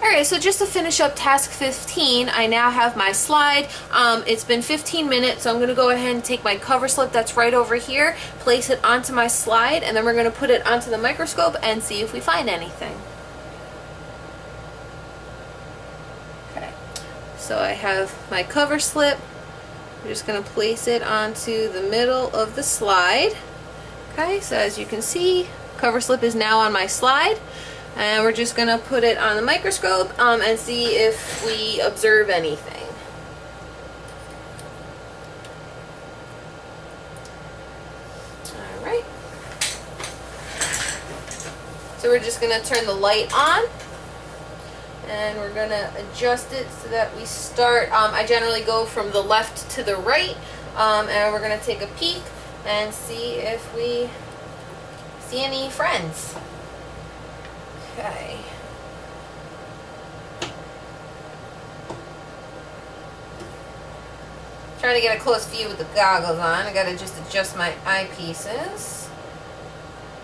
Alright, so just to finish up task 15, I now have my slide. It's been 15 minutes, so I'm going to go ahead and take my cover slip that's right over here, place it onto my slide, and then we're going to put it onto the microscope and see if we find anything. Okay, so I have my cover slip. I'm just going to place it onto the middle of the slide. Okay, so as you can see, cover slip is now on my slide. And we're just going to put it on the microscope and see if we observe anything. Alright. So we're just going to turn the light on. And we're going to adjust it so that we start. I generally go from the left to the right. And we're going to take a peek and see if we see any friends. Okay. Trying to get a close view with the goggles on. I gotta just adjust my eyepieces.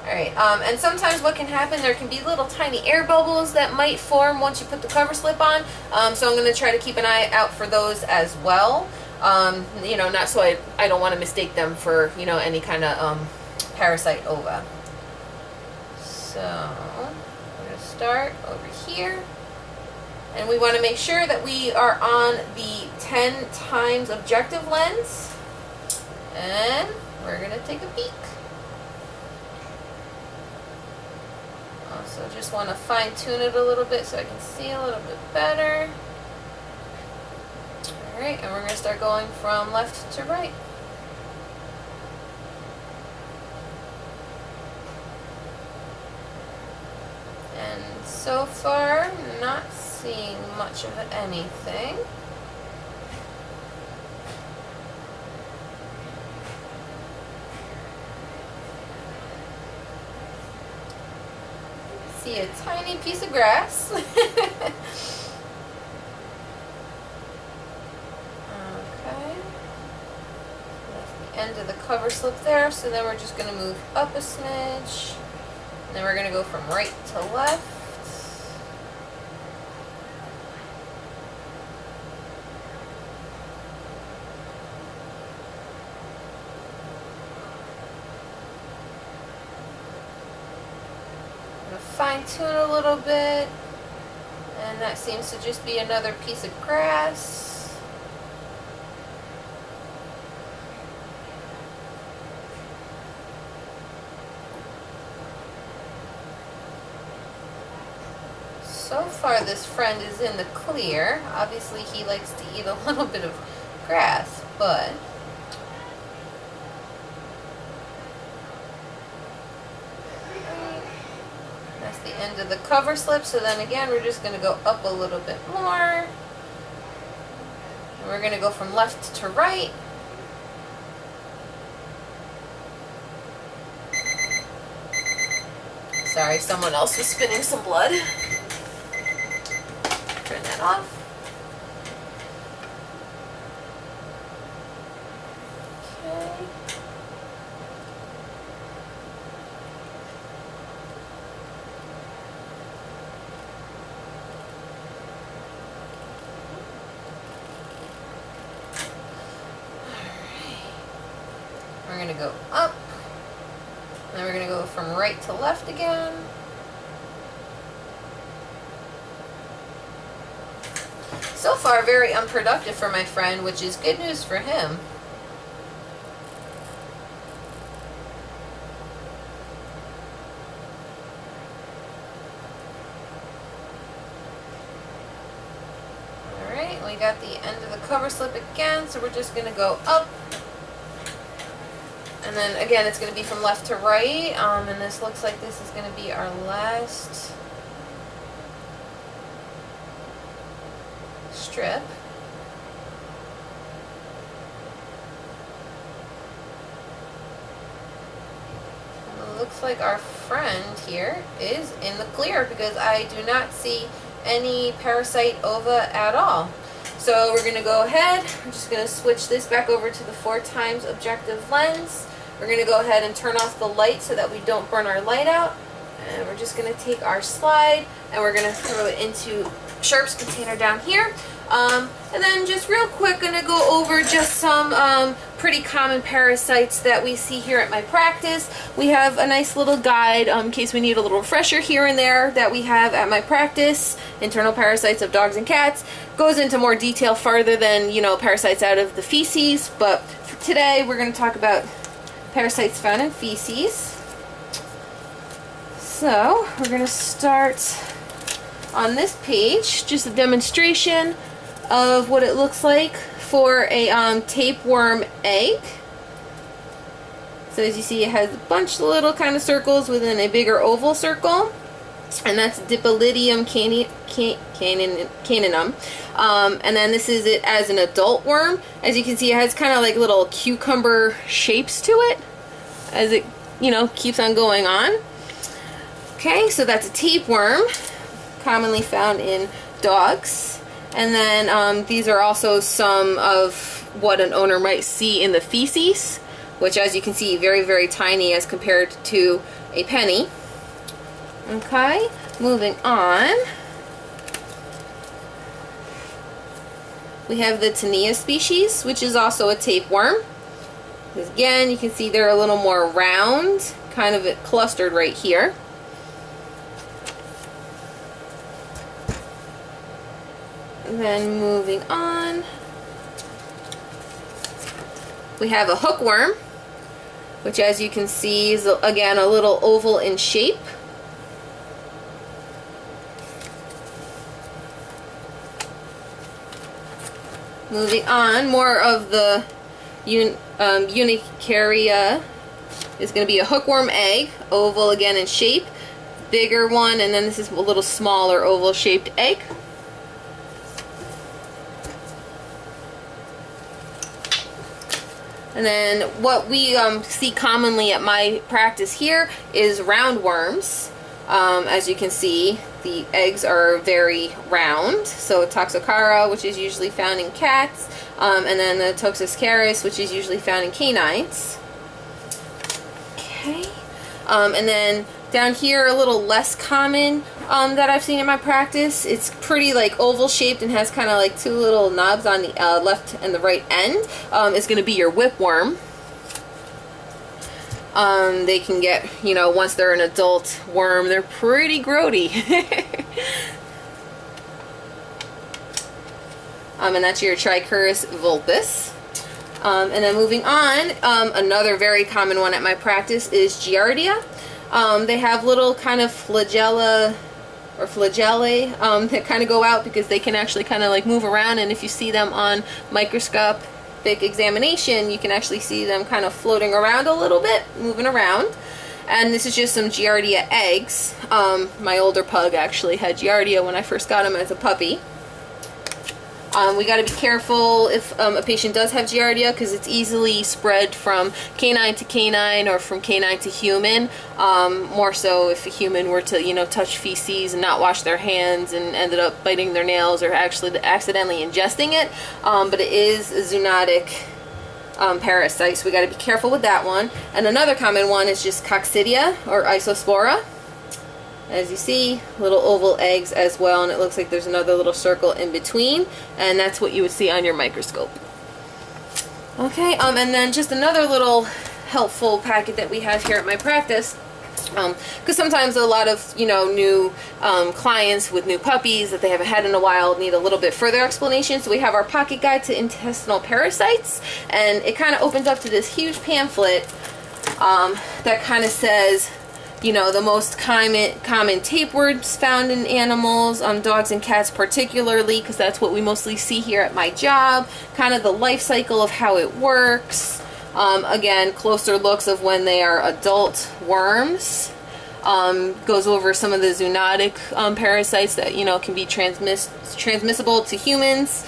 Alright, and sometimes what can happen, there can be little tiny air bubbles that might form once you put the cover slip on. So I'm gonna try to keep an eye out for those as well. You know, not so I don't want to mistake them for, you know, any kind of parasite ova. So start over here, and we want to make sure that we are on the 10 times objective lens, and we're going to take a peek. Also just want to fine tune it a little bit so I can see a little bit better. Alright, and we're going to start going from left to right. And so far, not seeing much of anything. See a tiny piece of grass. Okay. That's the end of the cover slip there. So then we're just going to move up a smidge. And then we're going to go from right to left. I'm going to fine tune a little bit. And that seems to just be another piece of grass. So far this friend is in the clear. Obviously he likes to eat a little bit of grass, but that's the end of the cover slip. So then again we're just going to go up a little bit more. And we're going to go from left to right. Sorry, someone else was spitting some blood. Turn that off. Okay. We're going to go up. And then we're going to go from right to left again. So far, very unproductive for my friend, which is good news for him. Alright, we got the end of the cover slip again, so we're just going to go up. And then again, it's going to be from left to right, and this looks like this is going to be our last strip. And it looks like our friend here is in the clear because I do not see any parasite ova at all. So we're going to go ahead, I'm just going to switch this back over to the 4 times objective lens. We're going to go ahead and turn off the light so that we don't burn our light out. And we're just going to take our slide and we're going to throw it into Sharp's container down here. And then just real quick, going to go over just some pretty common parasites that we see here at my practice. We have a nice little guide in case we need a little refresher here and there that we have at my practice. Internal parasites of dogs and cats. Goes into more detail farther than, you know, parasites out of the feces. But for today, we're going to talk about parasites found in feces. So we're going to start on this page, just a demonstration of what it looks like for a tapeworm egg. So as you see, it has a bunch of little kind of circles within a bigger oval circle, and that's Dipylidium caninum. And then this is it as an adult worm. As you can see, it has kind of like little cucumber shapes to it as it, you know, keeps on going on. Okay, so that's a tapeworm, commonly found in dogs. And then these are also some of what an owner might see in the feces, which, as you can see, very, very tiny as compared to a penny. Okay, moving on. We have the Tinea species, which is also a tapeworm. Again, you can see they're a little more round, kind of clustered right here. And then moving on, we have a hookworm, which, as you can see, is again a little oval in shape. Moving on, more of the Unicaria is going to be a hookworm egg, oval again in shape, bigger one, and then this is a little smaller oval shaped egg. And then what we see commonly at my practice here is roundworms. As you can see, the eggs are very round. So Toxocara, which is usually found in cats, and then the Toxoscaris, which is usually found in canines. Okay. And then down here, a little less common that I've seen in my practice. It's pretty like oval shaped and has kind of like two little knobs on the left and the right end. Is going to be your whipworm. They can get, you know, once they're an adult worm, they're pretty grody. And that's your Trichuris vulpus. And then moving on, another very common one at my practice is Giardia. They have little kind of flagella or flagellae that kind of go out because they can actually kind of like move around, and if you see them on microscopic examination, you can actually see them kind of floating around a little bit, moving around. And this is just some Giardia eggs. My older pug actually had Giardia when I first got him as a puppy. We got to be careful if a patient does have Giardia, because it's easily spread from canine to canine or from canine to human. More so if a human were to, you know, touch feces and not wash their hands and ended up biting their nails or actually accidentally ingesting it. But it is a zoonotic parasite, so we got to be careful with that one. And another common one is just Coccidia or Isospora. As you see, little oval eggs as well, and it looks like there's another little circle in between, and that's what you would see on your microscope. Okay, and then just another little helpful packet that we have here at my practice, because sometimes a lot of, you know, new clients with new puppies that they haven't had in a while need a little bit further explanation. So we have our pocket guide to intestinal parasites, and it kind of opens up to this huge pamphlet that kind of says, you know, the most common tapeworms found in animals, dogs and cats particularly, because that's what we mostly see here at my job, kind of the life cycle of how it works. Again, closer looks of when they are adult worms. Goes over some of the zoonotic parasites that, you know, can be transmissible to humans,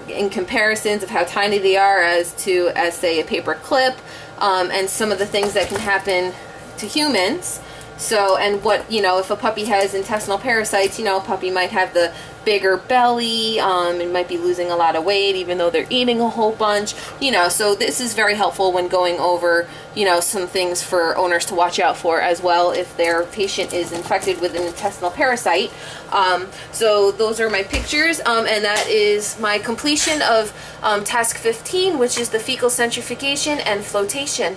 in comparisons of how tiny they are as say a paper clip, and some of the things that can happen to humans. So, and what, you know, if a puppy has intestinal parasites, you know, a puppy might have the bigger belly, and might be losing a lot of weight even though they're eating a whole bunch, so this is very helpful when going over, some things for owners to watch out for as well if their patient is infected with an intestinal parasite. So those are my pictures, and that is my completion of task 15, which is the fecal centrifugation and flotation.